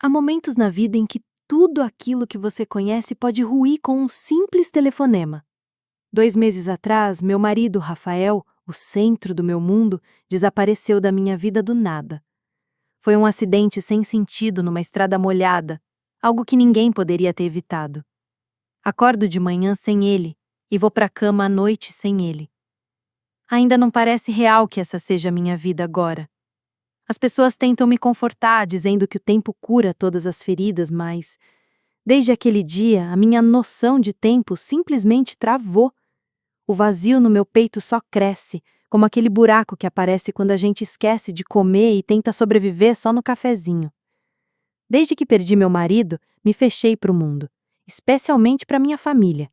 Há momentos na vida em que tudo aquilo que você conhece pode ruir com um simples telefonema. 2 meses atrás, meu marido, Rafael, o centro do meu mundo, desapareceu da minha vida do nada. Foi um acidente sem sentido numa estrada molhada, algo que ninguém poderia ter evitado. Acordo de manhã sem ele e vou para a cama à noite sem ele. Ainda não parece real que essa seja a minha vida agora. As pessoas tentam me confortar, dizendo que o tempo cura todas as feridas, mas, desde aquele dia, a minha noção de tempo simplesmente travou. O vazio no meu peito só cresce, como aquele buraco que aparece quando a gente esquece de comer e tenta sobreviver só no cafezinho. Desde que perdi meu marido, me fechei para o mundo, especialmente para minha família.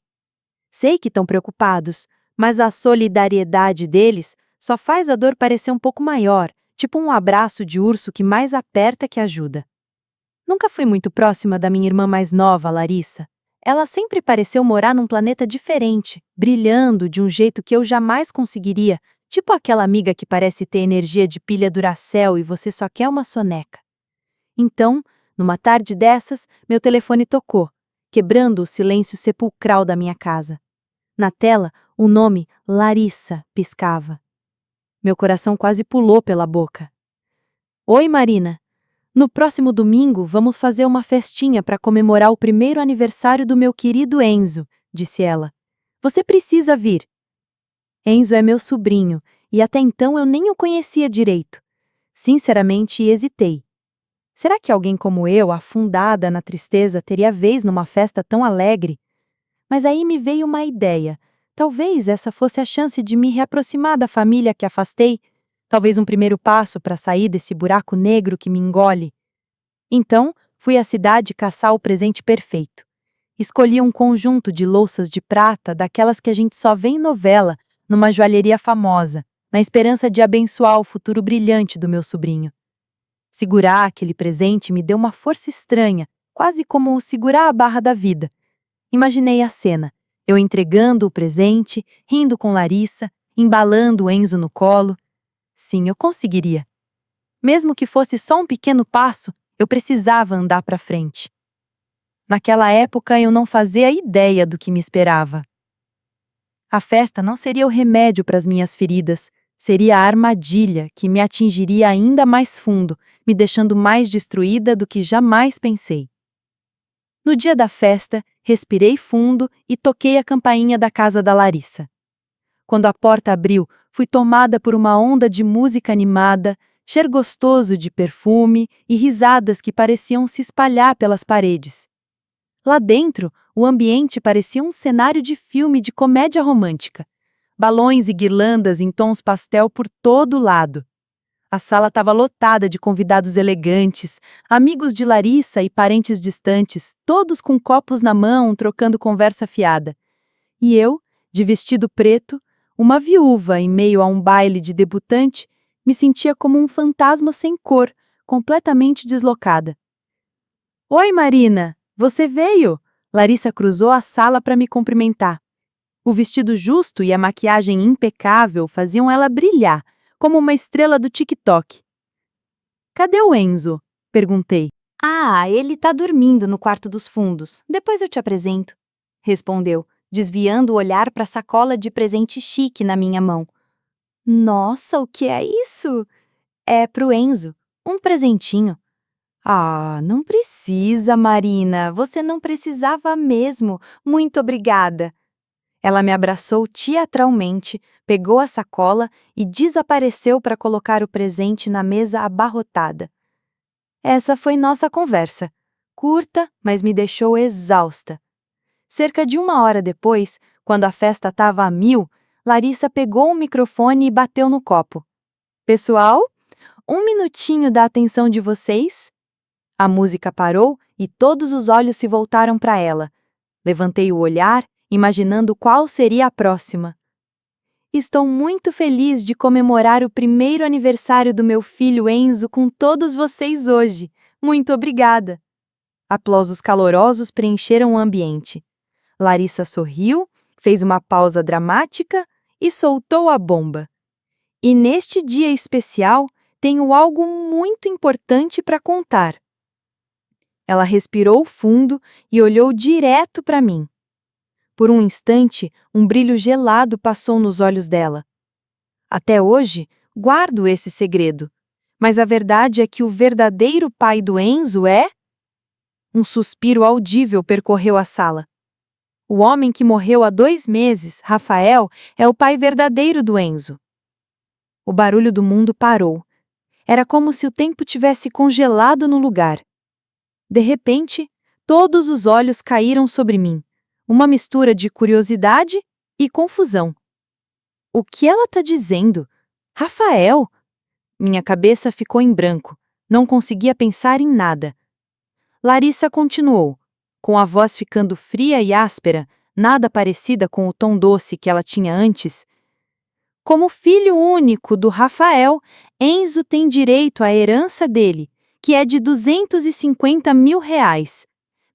Sei que estão preocupados, mas a solidariedade deles só faz a dor parecer um pouco maior, tipo um abraço de urso que mais aperta que ajuda. Nunca fui muito próxima da minha irmã mais nova, Larissa. Ela sempre pareceu morar num planeta diferente, brilhando de um jeito que eu jamais conseguiria, tipo aquela amiga que parece ter energia de pilha Duracell e você só quer uma soneca. Então, numa tarde dessas, meu telefone tocou, quebrando o silêncio sepulcral da minha casa. Na tela, o nome Larissa piscava. Meu coração quase pulou pela boca. Oi, Marina. No próximo domingo, vamos fazer uma festinha para comemorar o primeiro aniversário do meu querido Enzo, disse ela. Você precisa vir. Enzo é meu sobrinho, e até então eu nem o conhecia direito. Sinceramente, hesitei. Será que alguém como eu, afundada na tristeza, teria vez numa festa tão alegre? Mas aí me veio uma ideia. Talvez essa fosse a chance de me reaproximar da família que afastei. Talvez um primeiro passo para sair desse buraco negro que me engole. Então, fui à cidade caçar o presente perfeito. Escolhi um conjunto de louças de prata, daquelas que a gente só vê em novela, numa joalheria famosa, na esperança de abençoar o futuro brilhante do meu sobrinho. Segurar aquele presente me deu uma força estranha, quase como segurar a barra da vida. Imaginei a cena, eu entregando o presente, rindo com Larissa, embalando o Enzo no colo. Sim, eu conseguiria. Mesmo que fosse só um pequeno passo, eu precisava andar para frente. Naquela época eu não fazia ideia do que me esperava. A festa não seria o remédio para as minhas feridas, seria a armadilha que me atingiria ainda mais fundo, me deixando mais destruída do que jamais pensei. No dia da festa, respirei fundo e toquei a campainha da casa da Larissa. Quando a porta abriu, fui tomada por uma onda de música animada, cheiro gostoso de perfume e risadas que pareciam se espalhar pelas paredes. Lá dentro, o ambiente parecia um cenário de filme de comédia romântica. Balões e guirlandas em tons pastel por todo lado. A sala estava lotada de convidados elegantes, amigos de Larissa e parentes distantes, todos com copos na mão, trocando conversa fiada. E eu, de vestido preto, uma viúva em meio a um baile de debutante, me sentia como um fantasma sem cor, completamente deslocada. Oi, Marina! Você veio? Larissa cruzou a sala para me cumprimentar. O vestido justo e a maquiagem impecável faziam ela brilhar, como uma estrela do TikTok. Cadê o Enzo? Perguntei. Ah, ele tá dormindo no quarto dos fundos. Depois eu te apresento. Respondeu, desviando o olhar para a sacola de presente chique na minha mão. Nossa, o que é isso? É pro Enzo. Um presentinho. Ah, não precisa, Marina. Você não precisava mesmo. Muito obrigada. Ela me abraçou teatralmente, pegou a sacola e desapareceu para colocar o presente na mesa abarrotada. Essa foi nossa conversa. Curta, mas me deixou exausta. Cerca de 1 hora depois, quando a festa estava a mil, Larissa pegou o microfone e bateu no copo. Pessoal, 1 minutinho da atenção de vocês? A música parou e todos os olhos se voltaram para ela. Levantei o olhar, imaginando qual seria a próxima. Estou muito feliz de comemorar o primeiro aniversário do meu filho Enzo com todos vocês hoje. Muito obrigada! Aplausos calorosos preencheram o ambiente. Larissa sorriu, fez uma pausa dramática e soltou a bomba. E neste dia especial, tenho algo muito importante para contar. Ela respirou fundo e olhou direto para mim. Por um instante, um brilho gelado passou nos olhos dela. Até hoje, guardo esse segredo. Mas a verdade é que o verdadeiro pai do Enzo é... Um suspiro audível percorreu a sala. O homem que morreu há 2 meses, Rafael, é o pai verdadeiro do Enzo. O barulho do mundo parou. Era como se o tempo tivesse congelado no lugar. De repente, todos os olhos caíram sobre mim. Uma mistura de curiosidade e confusão. O que ela está dizendo? Rafael? Minha cabeça ficou em branco. Não conseguia pensar em nada. Larissa continuou, com a voz ficando fria e áspera, nada parecida com o tom doce que ela tinha antes. Como filho único do Rafael, Enzo tem direito à herança dele, que é de R$ 250 mil.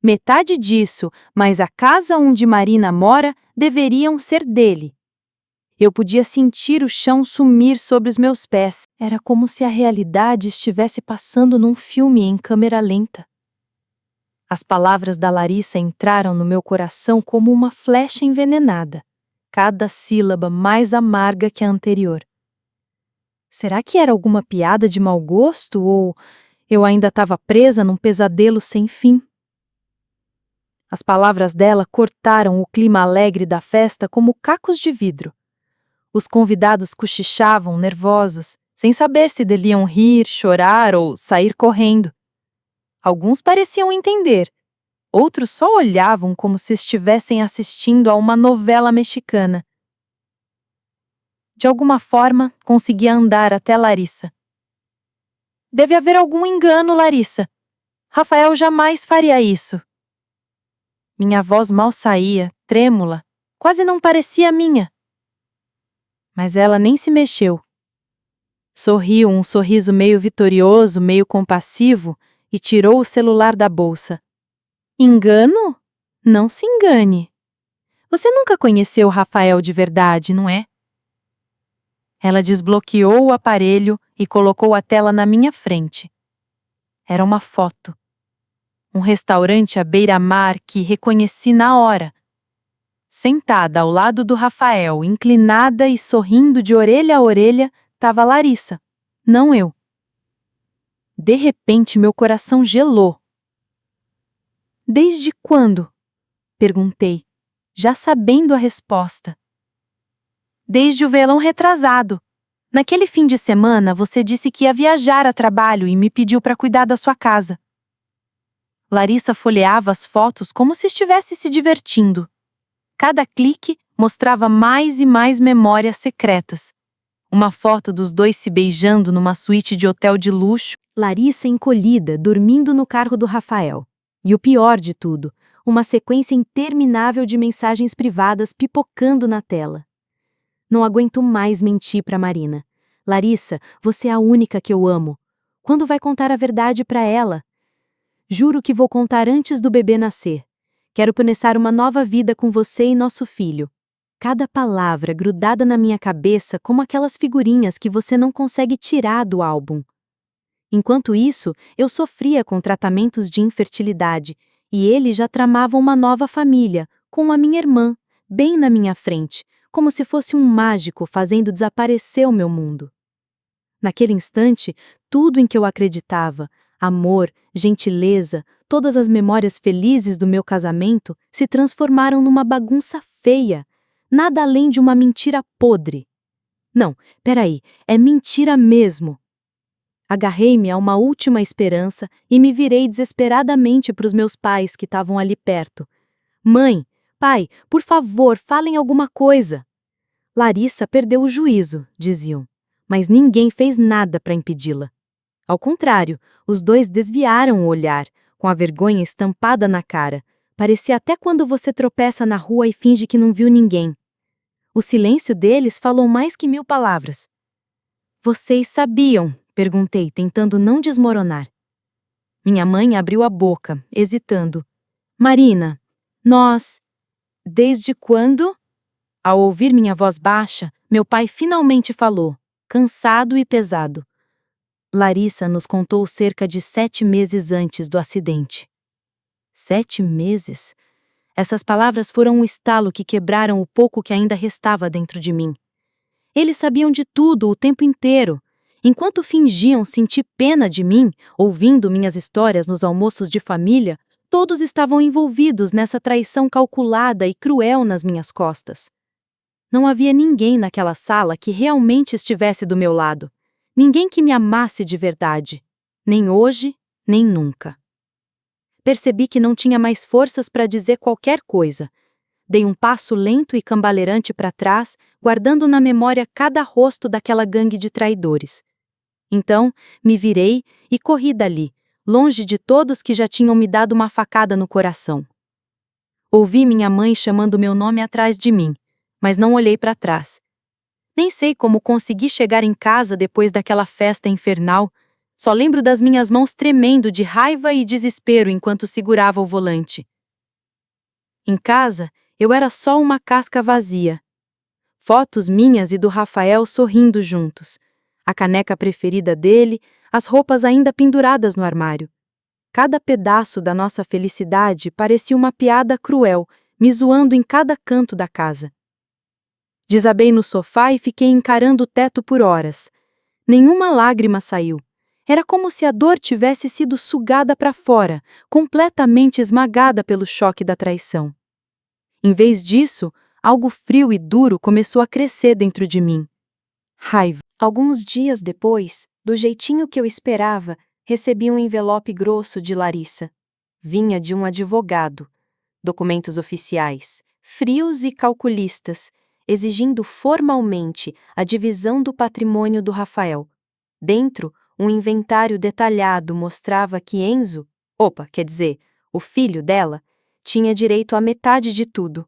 Metade disso, mais a casa onde Marina mora, deveriam ser dele. Eu podia sentir o chão sumir sobre os meus pés. Era como se a realidade estivesse passando num filme em câmera lenta. As palavras da Larissa entraram no meu coração como uma flecha envenenada, cada sílaba mais amarga que a anterior. Será que era alguma piada de mau gosto ou eu ainda estava presa num pesadelo sem fim? As palavras dela cortaram o clima alegre da festa como cacos de vidro. Os convidados cochichavam, nervosos, sem saber se deviam rir, chorar ou sair correndo. Alguns pareciam entender. Outros só olhavam como se estivessem assistindo a uma novela mexicana. De alguma forma, conseguia andar até Larissa. Deve haver algum engano, Larissa. Rafael jamais faria isso. Minha voz mal saía, trêmula, quase não parecia minha. Mas ela nem se mexeu. Sorriu um sorriso meio vitorioso, meio compassivo, e tirou o celular da bolsa. Engano? Não se engane. Você nunca conheceu Rafael de verdade, não é? Ela desbloqueou o aparelho e colocou a tela na minha frente. Era uma foto. Um restaurante à beira-mar que reconheci na hora. Sentada ao lado do Rafael, inclinada e sorrindo de orelha a orelha, estava Larissa, não eu. De repente, meu coração gelou. Desde quando? Perguntei, já sabendo a resposta. Desde o verão retrasado. Naquele fim de semana, você disse que ia viajar a trabalho e me pediu para cuidar da sua casa. Larissa folheava as fotos como se estivesse se divertindo. Cada clique mostrava mais e mais memórias secretas. Uma foto dos dois se beijando numa suíte de hotel de luxo. Larissa encolhida, dormindo no carro do Rafael. E o pior de tudo, uma sequência interminável de mensagens privadas pipocando na tela. Não aguento mais mentir para Marina. Larissa, você é a única que eu amo. Quando vai contar a verdade para ela? Juro que vou contar antes do bebê nascer. Quero começar uma nova vida com você e nosso filho. Cada palavra grudada na minha cabeça como aquelas figurinhas que você não consegue tirar do álbum. Enquanto isso, eu sofria com tratamentos de infertilidade e ele já tramava uma nova família, com a minha irmã, bem na minha frente, como se fosse um mágico fazendo desaparecer o meu mundo. Naquele instante, tudo em que eu acreditava, amor, gentileza, todas as memórias felizes do meu casamento se transformaram numa bagunça feia, nada além de uma mentira podre. Não, peraí, é mentira mesmo. Agarrei-me a uma última esperança e me virei desesperadamente para os meus pais que estavam ali perto. Mãe, pai, por favor, falem alguma coisa. Larissa perdeu o juízo, diziam, mas ninguém fez nada para impedi-la. Ao contrário, os dois desviaram o olhar, com a vergonha estampada na cara. Parecia até quando você tropeça na rua e finge que não viu ninguém. O silêncio deles falou mais que 1000 palavras. Vocês sabiam? Perguntei, tentando não desmoronar. Minha mãe abriu a boca, hesitando. Marina, nós... Desde quando? Ao ouvir minha voz baixa, meu pai finalmente falou, cansado e pesado. Larissa nos contou cerca de 7 meses antes do acidente. 7 meses? Essas palavras foram um estalo que quebraram o pouco que ainda restava dentro de mim. Eles sabiam de tudo o tempo inteiro. Enquanto fingiam sentir pena de mim, ouvindo minhas histórias nos almoços de família, todos estavam envolvidos nessa traição calculada e cruel nas minhas costas. Não havia ninguém naquela sala que realmente estivesse do meu lado. Ninguém que me amasse de verdade. Nem hoje, nem nunca. Percebi que não tinha mais forças para dizer qualquer coisa. Dei um passo lento e cambaleante para trás, guardando na memória cada rosto daquela gangue de traidores. Então, me virei e corri dali, longe de todos que já tinham me dado uma facada no coração. Ouvi minha mãe chamando meu nome atrás de mim, mas não olhei para trás. Nem sei como consegui chegar em casa depois daquela festa infernal. Só lembro das minhas mãos tremendo de raiva e desespero enquanto segurava o volante. Em casa, eu era só uma casca vazia. Fotos minhas e do Rafael sorrindo juntos. A caneca preferida dele, as roupas ainda penduradas no armário. Cada pedaço da nossa felicidade parecia uma piada cruel, me zoando em cada canto da casa. Desabei no sofá e fiquei encarando o teto por horas. Nenhuma lágrima saiu. Era como se a dor tivesse sido sugada para fora, completamente esmagada pelo choque da traição. Em vez disso, algo frio e duro começou a crescer dentro de mim. Raiva. Alguns dias depois, do jeitinho que eu esperava, recebi um envelope grosso de Larissa. Vinha de um advogado. Documentos oficiais, frios e calculistas, exigindo formalmente a divisão do patrimônio do Rafael. Dentro, um inventário detalhado mostrava que Enzo, o filho dela, tinha direito à metade de tudo.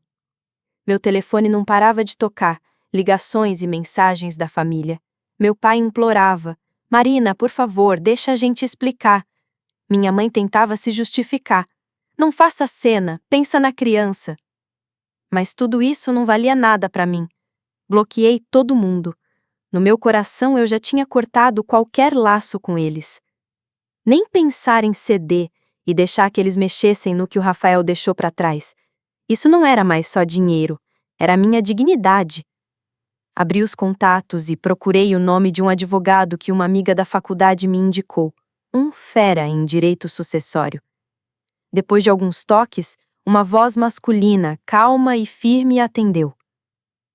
Meu telefone não parava de tocar, ligações e mensagens da família. Meu pai implorava: Marina, por favor, deixa a gente explicar. Minha mãe tentava se justificar. Não faça cena, pensa na criança. Mas tudo isso não valia nada para mim. Bloqueei todo mundo. No meu coração eu já tinha cortado qualquer laço com eles. Nem pensar em ceder e deixar que eles mexessem no que o Rafael deixou para trás. Isso não era mais só dinheiro, era a minha dignidade. Abri os contatos e procurei o nome de um advogado que uma amiga da faculdade me indicou, um fera em direito sucessório. Depois de alguns toques, uma voz masculina, calma e firme atendeu.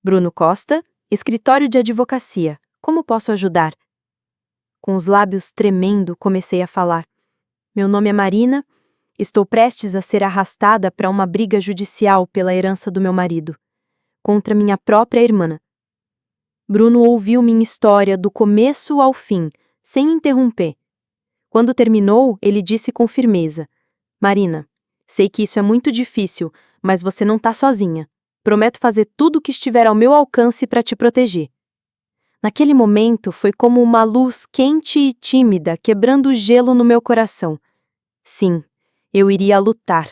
Bruno Costa, escritório de advocacia, como posso ajudar? Com os lábios tremendo, comecei a falar. Meu nome é Marina, estou prestes a ser arrastada para uma briga judicial pela herança do meu marido, contra minha própria irmã. Bruno ouviu minha história do começo ao fim, sem interromper. Quando terminou, ele disse com firmeza: Marina, sei que isso é muito difícil, mas você não está sozinha. Prometo fazer tudo o que estiver ao meu alcance para te proteger. Naquele momento, foi como uma luz quente e tímida quebrando o gelo no meu coração. Sim, eu iria lutar.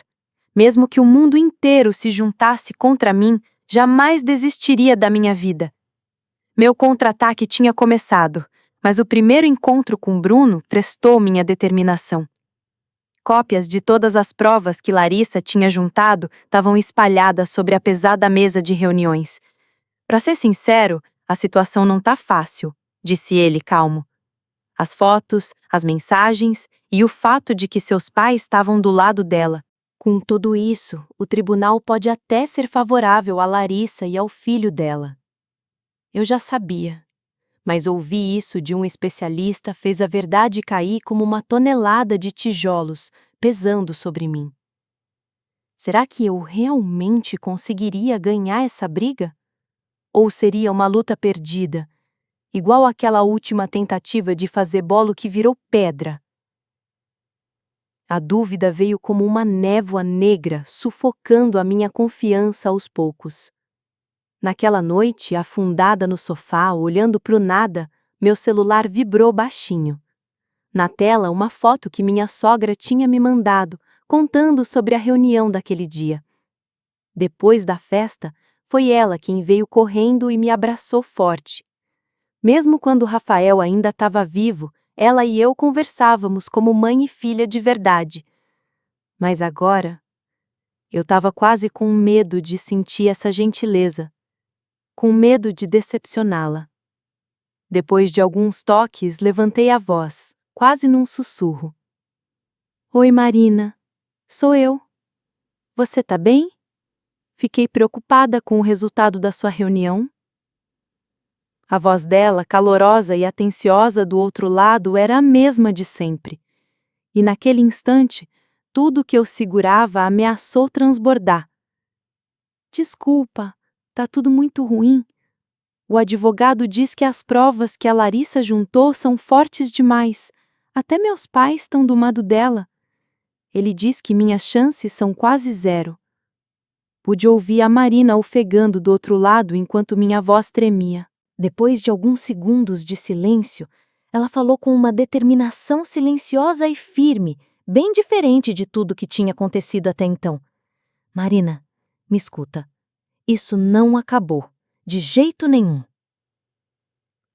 Mesmo que o mundo inteiro se juntasse contra mim, jamais desistiria da minha vida. Meu contra-ataque tinha começado, mas o primeiro encontro com Bruno testou minha determinação. Cópias de todas as provas que Larissa tinha juntado estavam espalhadas sobre a pesada mesa de reuniões. Para ser sincero, a situação não tá fácil, disse ele calmo. As fotos, as mensagens e o fato de que seus pais estavam do lado dela. Com tudo isso, o tribunal pode até ser favorável a Larissa e ao filho dela. Eu já sabia, mas ouvir isso de um especialista fez a verdade cair como uma tonelada de tijolos pesando sobre mim. Será que eu realmente conseguiria ganhar essa briga? Ou seria uma luta perdida, igual àquela última tentativa de fazer bolo que virou pedra? A dúvida veio como uma névoa negra sufocando a minha confiança aos poucos. Naquela noite, afundada no sofá, olhando para o nada, meu celular vibrou baixinho. Na tela, uma foto que minha sogra tinha me mandado, contando sobre a reunião daquele dia. Depois da festa, foi ela quem veio correndo e me abraçou forte. Mesmo quando Rafael ainda estava vivo, ela e eu conversávamos como mãe e filha de verdade. Mas agora, eu estava quase com medo de sentir essa gentileza, com medo de decepcioná-la. Depois de alguns toques, levantei a voz, quase num sussurro. Oi, Marina. Sou eu. Você tá bem? Fiquei preocupada com o resultado da sua reunião. A voz dela, calorosa e atenciosa do outro lado, era a mesma de sempre. E naquele instante, tudo que eu segurava ameaçou transbordar. Desculpa, tá tudo muito ruim. O advogado diz que as provas que a Larissa juntou são fortes demais. Até meus pais estão do lado dela. Ele diz que minhas chances são quase zero. Pude ouvir a Marina ofegando do outro lado enquanto minha voz tremia. Depois de alguns segundos de silêncio, ela falou com uma determinação silenciosa e firme, bem diferente de tudo que tinha acontecido até então. Marina, me escuta. Isso não acabou, de jeito nenhum.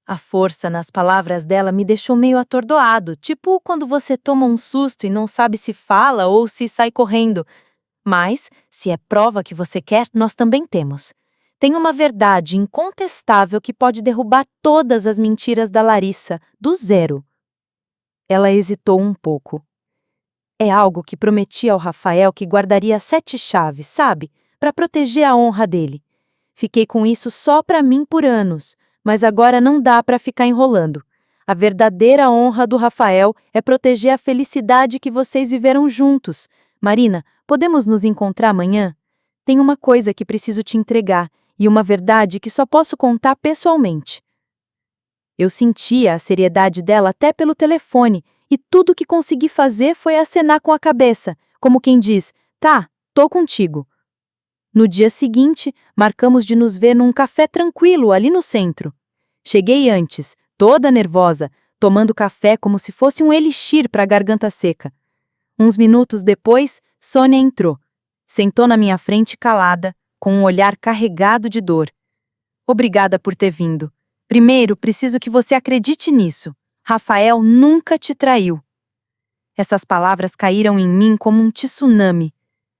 A força nas palavras dela me deixou meio atordoado, tipo quando você toma um susto e não sabe se fala ou se sai correndo. Mas, se é prova que você quer, nós também temos. Tem uma verdade incontestável que pode derrubar todas as mentiras da Larissa, do zero. Ela hesitou um pouco. É algo que prometi ao Rafael que guardaria 7 chaves, sabe? Para proteger a honra dele. Fiquei com isso só para mim por anos, mas agora não dá para ficar enrolando. A verdadeira honra do Rafael é proteger a felicidade que vocês viveram juntos. Marina, podemos nos encontrar amanhã? Tem uma coisa que preciso te entregar e uma verdade que só posso contar pessoalmente. Eu sentia a seriedade dela até pelo telefone e tudo que consegui fazer foi acenar com a cabeça, como quem diz, tá, tô contigo. No dia seguinte, marcamos de nos ver num café tranquilo ali no centro. Cheguei antes, toda nervosa, tomando café como se fosse um elixir para a garganta seca. Uns minutos depois, Sônia entrou. Sentou na minha frente calada, com um olhar carregado de dor. Obrigada por ter vindo. Primeiro, preciso que você acredite nisso. Rafael nunca te traiu. Essas palavras caíram em mim como um tsunami.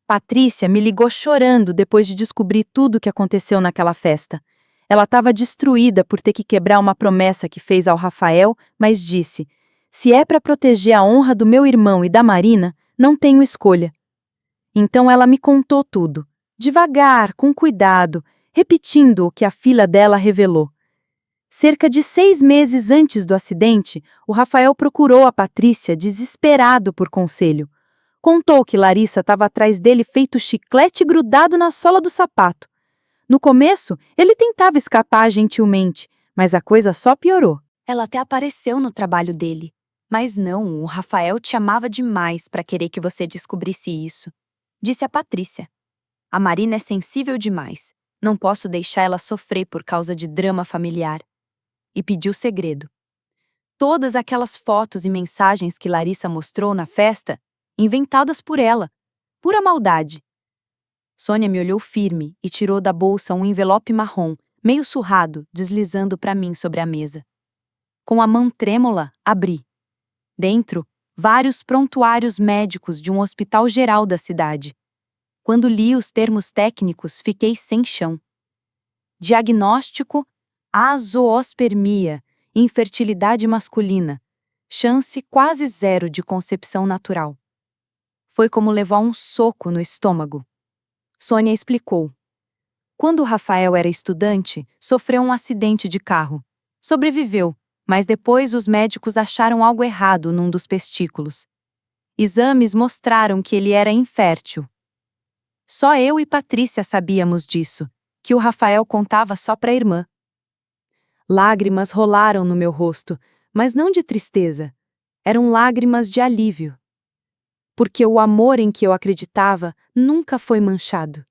Patrícia me ligou chorando depois de descobrir tudo o que aconteceu naquela festa. Ela estava destruída por ter que quebrar uma promessa que fez ao Rafael, mas disse: se é para proteger a honra do meu irmão e da Marina, não tenho escolha. Então ela me contou tudo, devagar, com cuidado, repetindo o que a filha dela revelou. Cerca de 6 meses antes do acidente, o Rafael procurou a Patrícia desesperado por conselho. Contou que Larissa estava atrás dele feito chiclete grudado na sola do sapato. No começo, ele tentava escapar gentilmente, mas a coisa só piorou. Ela até apareceu no trabalho dele. Mas não, o Rafael te amava demais para querer que você descobrisse isso. Disse a Patrícia. A Marina é sensível demais. Não posso deixar ela sofrer por causa de drama familiar. E pediu segredo. Todas aquelas fotos e mensagens que Larissa mostrou na festa, inventadas por ela. Pura maldade. Sônia me olhou firme e tirou da bolsa um envelope marrom, meio surrado, deslizando para mim sobre a mesa. Com a mão trêmula, abri. Dentro, vários prontuários médicos de um hospital geral da cidade. Quando li os termos técnicos, fiquei sem chão. Diagnóstico: azoospermia, infertilidade masculina. Chance quase zero de concepção natural. Foi como levar um soco no estômago. Sônia explicou. Quando Rafael era estudante, sofreu um acidente de carro. Sobreviveu, mas depois os médicos acharam algo errado num dos testículos. Exames mostraram que ele era infértil. Só eu e Patrícia sabíamos disso, que o Rafael contava só para a irmã. Lágrimas rolaram no meu rosto, mas não de tristeza. Eram lágrimas de alívio. Porque o amor em que eu acreditava nunca foi manchado.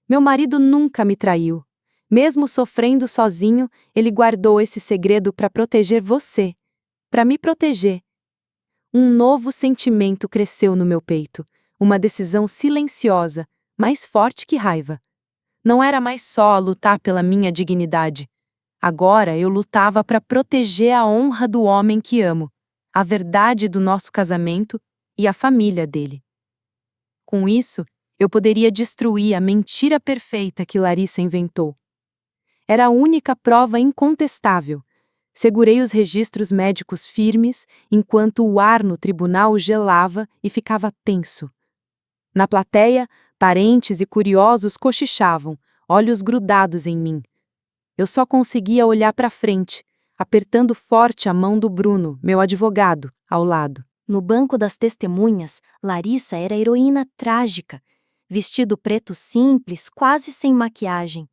Meu marido nunca me traiu. Mesmo sofrendo sozinho, ele guardou esse segredo para proteger você, para me proteger. Um novo sentimento cresceu no meu peito, uma decisão silenciosa, mais forte que raiva. Não era mais só lutar pela minha dignidade. Agora eu lutava para proteger a honra do homem que amo, a verdade do nosso casamento e a família dele. Com isso, eu poderia destruir a mentira perfeita que Larissa inventou. Era a única prova incontestável. Segurei os registros médicos firmes, enquanto o ar no tribunal gelava e ficava tenso. Na plateia, parentes e curiosos cochichavam, olhos grudados em mim. Eu só conseguia olhar para frente, apertando forte a mão do Bruno, meu advogado, ao lado. No banco das testemunhas, Larissa era a heroína trágica, vestido preto simples, quase sem maquiagem.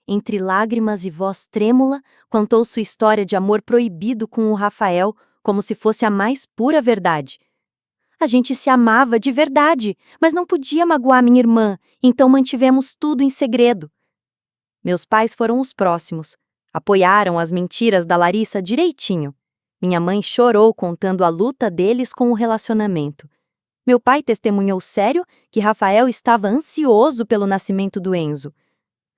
Entre lágrimas e voz trêmula, contou sua história de amor proibido com o Rafael, como se fosse a mais pura verdade. A gente se amava de verdade, mas não podia magoar minha irmã, então mantivemos tudo em segredo. Meus pais foram os próximos. Apoiaram as mentiras da Larissa direitinho. Minha mãe chorou contando a luta deles com o relacionamento. Meu pai testemunhou sério que Rafael estava ansioso pelo nascimento do Enzo.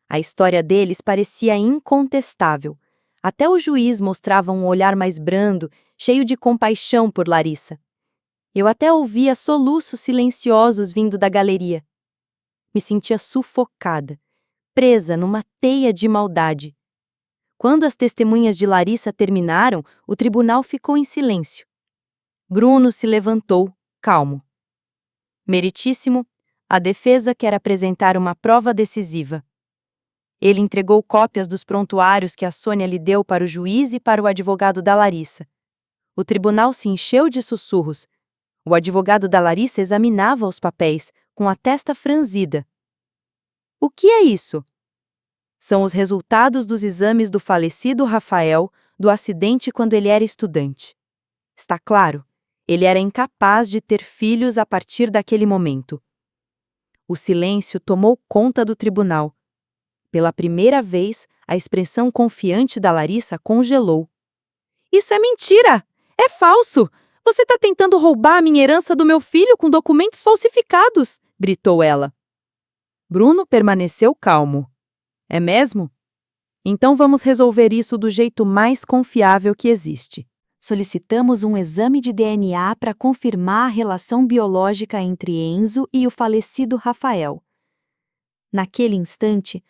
A história deles parecia incontestável. Até o juiz mostrava um olhar mais brando, cheio de compaixão por Larissa. Eu até ouvia soluços silenciosos vindo da galeria. Me sentia sufocada, presa numa teia de maldade. Quando as testemunhas de Larissa terminaram, o tribunal ficou em silêncio. Bruno se levantou, calmo. Meritíssimo, a defesa quer apresentar uma prova decisiva. Ele entregou cópias dos prontuários que a Sônia lhe deu para o juiz e para o advogado da Larissa. O tribunal se encheu de sussurros. O advogado da Larissa examinava os papéis, com a testa franzida. O que é isso? São os resultados dos exames do falecido Rafael, do acidente quando ele era estudante. Está claro, ele era incapaz de ter filhos a partir daquele momento. O silêncio tomou conta do tribunal. Pela primeira vez, a expressão confiante da Larissa congelou. Isso é mentira! É falso! Você está tentando roubar a minha herança do meu filho com documentos falsificados! Gritou ela. Bruno permaneceu calmo. É mesmo? Então vamos resolver isso do jeito mais confiável que existe. Solicitamos um exame de DNA para confirmar a relação biológica entre Enzo e o falecido Rafael. Naquele instante,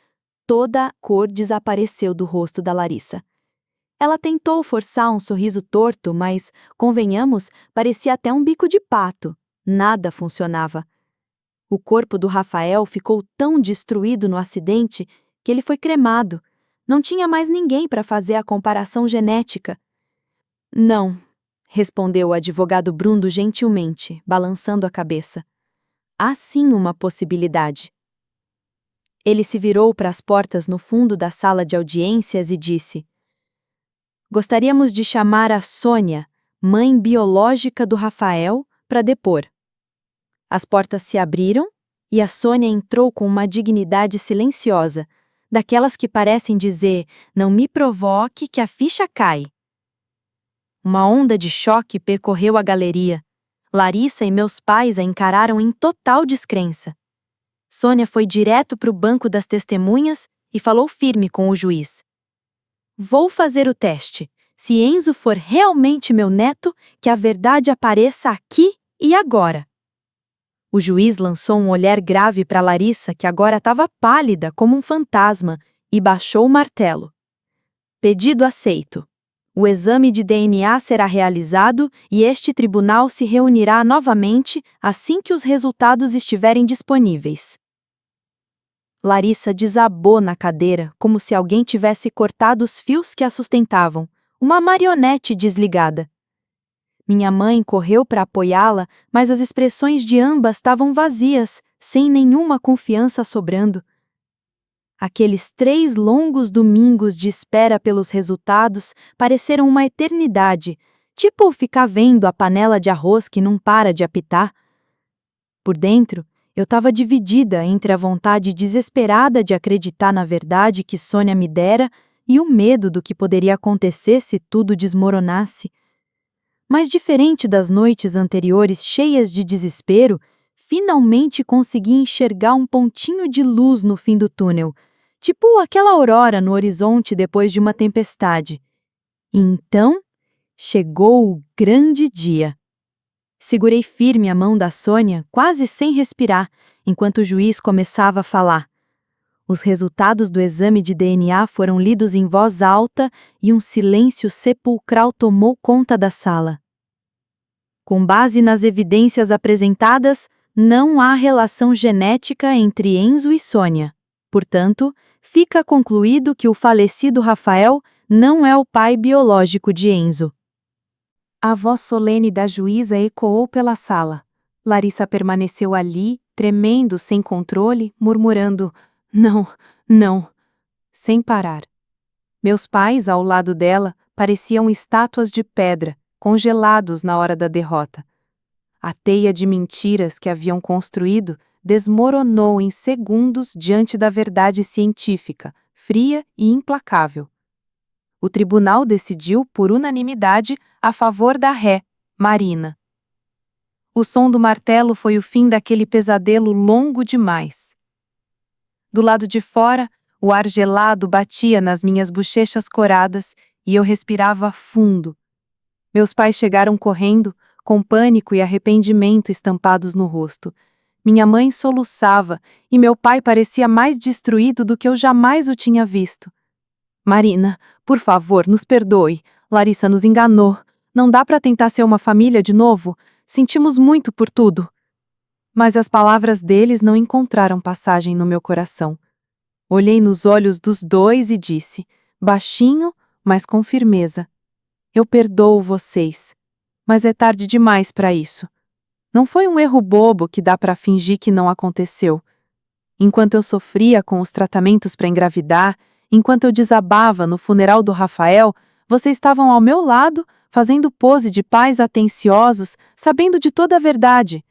toda a cor desapareceu do rosto da Larissa. Ela tentou forçar um sorriso torto, mas, convenhamos, parecia até um bico de pato. Nada funcionava. O corpo do Rafael ficou tão destruído no acidente que ele foi cremado. Não tinha mais ninguém para fazer a comparação genética. Não, respondeu o advogado Bruno gentilmente, balançando a cabeça. Há sim uma possibilidade. Ele se virou para as portas no fundo da sala de audiências e disse: Gostaríamos de chamar a Sônia, mãe biológica do Rafael, para depor. As portas se abriram e a Sônia entrou com uma dignidade silenciosa, daquelas que parecem dizer: não me provoque que a ficha cai. Uma onda de choque percorreu a galeria. Larissa e meus pais a encararam em total descrença. Sônia foi direto para o banco das testemunhas e falou firme com o juiz. Vou fazer o teste. Se Enzo for realmente meu neto, que a verdade apareça aqui e agora. O juiz lançou um olhar grave para Larissa, que agora estava pálida como um fantasma, e baixou o martelo. Pedido aceito. O exame de DNA será realizado e este tribunal se reunirá novamente assim que os resultados estiverem disponíveis. Larissa desabou na cadeira, como se alguém tivesse cortado os fios que a sustentavam, uma marionete desligada. Minha mãe correu para apoiá-la, mas as expressões de ambas estavam vazias, sem nenhuma confiança sobrando. Aqueles 3 longos domingos de espera pelos resultados pareceram uma eternidade, tipo ficar vendo a panela de arroz que não para de apitar. Por dentro, eu estava dividida entre a vontade desesperada de acreditar na verdade que Sônia me dera e o medo do que poderia acontecer se tudo desmoronasse. Mas diferente das noites anteriores cheias de desespero, finalmente consegui enxergar um pontinho de luz no fim do túnel, tipo aquela aurora no horizonte depois de uma tempestade. E então, chegou o grande dia. Segurei firme a mão da Sônia, quase sem respirar, enquanto o juiz começava a falar. Os resultados do exame de DNA foram lidos em voz alta e um silêncio sepulcral tomou conta da sala. Com base nas evidências apresentadas, não há relação genética entre Enzo e Sônia. Portanto, fica concluído que o falecido Rafael não é o pai biológico de Enzo. A voz solene da juíza ecoou pela sala. Larissa permaneceu ali, tremendo, sem controle, murmurando: "Não, não", sem parar. Meus pais, ao lado dela, pareciam estátuas de pedra, congelados na hora da derrota. A teia de mentiras que haviam construído desmoronou em segundos diante da verdade científica, fria e implacável. O tribunal decidiu, por unanimidade, a favor da ré, Marina. O som do martelo foi o fim daquele pesadelo longo demais. Do lado de fora, o ar gelado batia nas minhas bochechas coradas e eu respirava fundo. Meus pais chegaram correndo, com pânico e arrependimento estampados no rosto. Minha mãe soluçava e meu pai parecia mais destruído do que eu jamais o tinha visto. "Marina, por favor, nos perdoe. Larissa nos enganou. Não dá para tentar ser uma família de novo. Sentimos muito por tudo." Mas as palavras deles não encontraram passagem no meu coração. Olhei nos olhos dos dois e disse, baixinho, mas com firmeza: "Eu perdoo vocês, mas é tarde demais para isso. Não foi um erro bobo que dá para fingir que não aconteceu. Enquanto eu sofria com os tratamentos para engravidar, enquanto eu desabava no funeral do Rafael, vocês estavam ao meu lado, fazendo pose de pais atenciosos, sabendo de toda a verdade.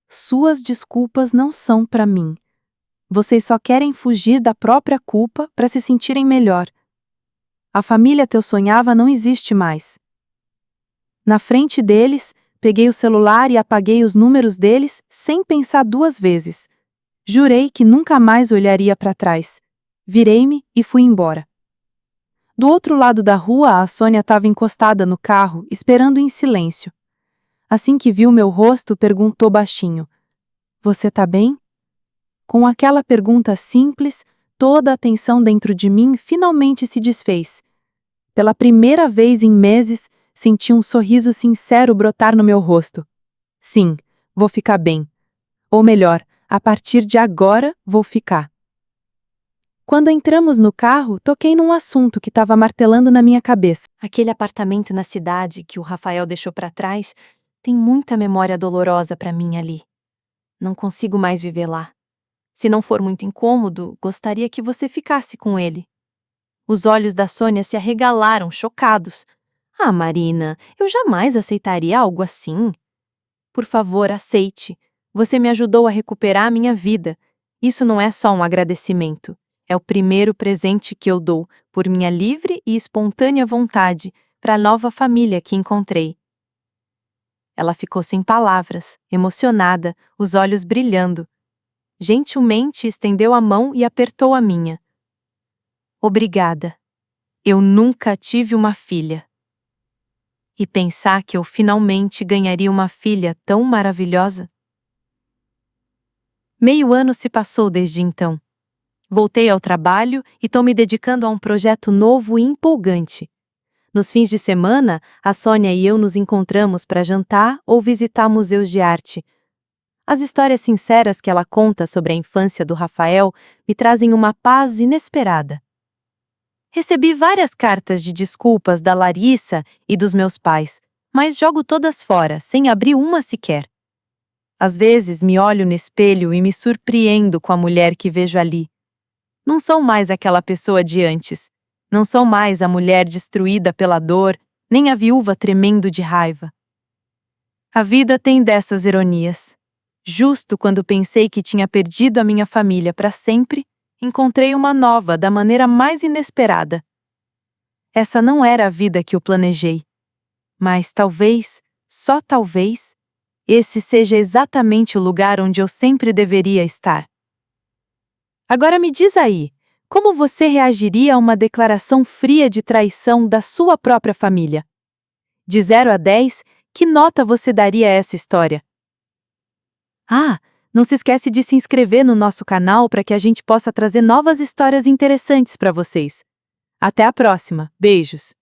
Suas desculpas não são para mim. Vocês só querem fugir da própria culpa para se sentirem melhor. A família que eu sonhava não existe mais." Na frente deles, peguei o celular e apaguei os números deles sem pensar duas vezes. Jurei que nunca mais olharia para trás. Virei-me e fui embora. Do outro lado da rua, a Sônia estava encostada no carro, esperando em silêncio. Assim que viu meu rosto, perguntou baixinho: "Você tá bem?" Com aquela pergunta simples, toda a tensão dentro de mim finalmente se desfez. Pela primeira vez em meses, senti um sorriso sincero brotar no meu rosto. "Sim, vou ficar bem. Ou melhor, a partir de agora, vou ficar." Quando entramos no carro, toquei num assunto que estava martelando na minha cabeça. Aquele apartamento na cidade que o Rafael deixou para trás tem muita memória dolorosa para mim ali. Não consigo mais viver lá. Se não for muito incômodo, gostaria que você ficasse com ele. Os olhos da Sônia se arregalaram, chocados. "Ah, Marina, eu jamais aceitaria algo assim." "Por favor, aceite. Você me ajudou a recuperar a minha vida. Isso não é só um agradecimento. É o primeiro presente que eu dou, por minha livre e espontânea vontade, para a nova família que encontrei." Ela ficou sem palavras, emocionada, os olhos brilhando. Gentilmente estendeu a mão e apertou a minha. "Obrigada. Eu nunca tive uma filha." E pensar que eu finalmente ganharia uma filha tão maravilhosa. Meio ano se passou desde então. Voltei ao trabalho e estou me dedicando a um projeto novo e empolgante. Nos fins de semana, a Sônia e eu nos encontramos para jantar ou visitar museus de arte. As histórias sinceras que ela conta sobre a infância do Rafael me trazem uma paz inesperada. Recebi várias cartas de desculpas da Larissa e dos meus pais, mas jogo todas fora, sem abrir uma sequer. Às vezes me olho no espelho e me surpreendo com a mulher que vejo ali. Não sou mais aquela pessoa de antes. Não sou mais a mulher destruída pela dor, nem a viúva tremendo de raiva. A vida tem dessas ironias. Justo quando pensei que tinha perdido a minha família para sempre, encontrei uma nova da maneira mais inesperada. Essa não era a vida que eu planejei. Mas talvez, só talvez, esse seja exatamente o lugar onde eu sempre deveria estar. Agora me diz aí, como você reagiria a uma declaração fria de traição da sua própria família? De 0 a 10, Que nota você daria a essa história? Ah, não se esquece de se inscrever no nosso canal para que a gente possa trazer novas histórias interessantes para vocês. Até a próxima. Beijos!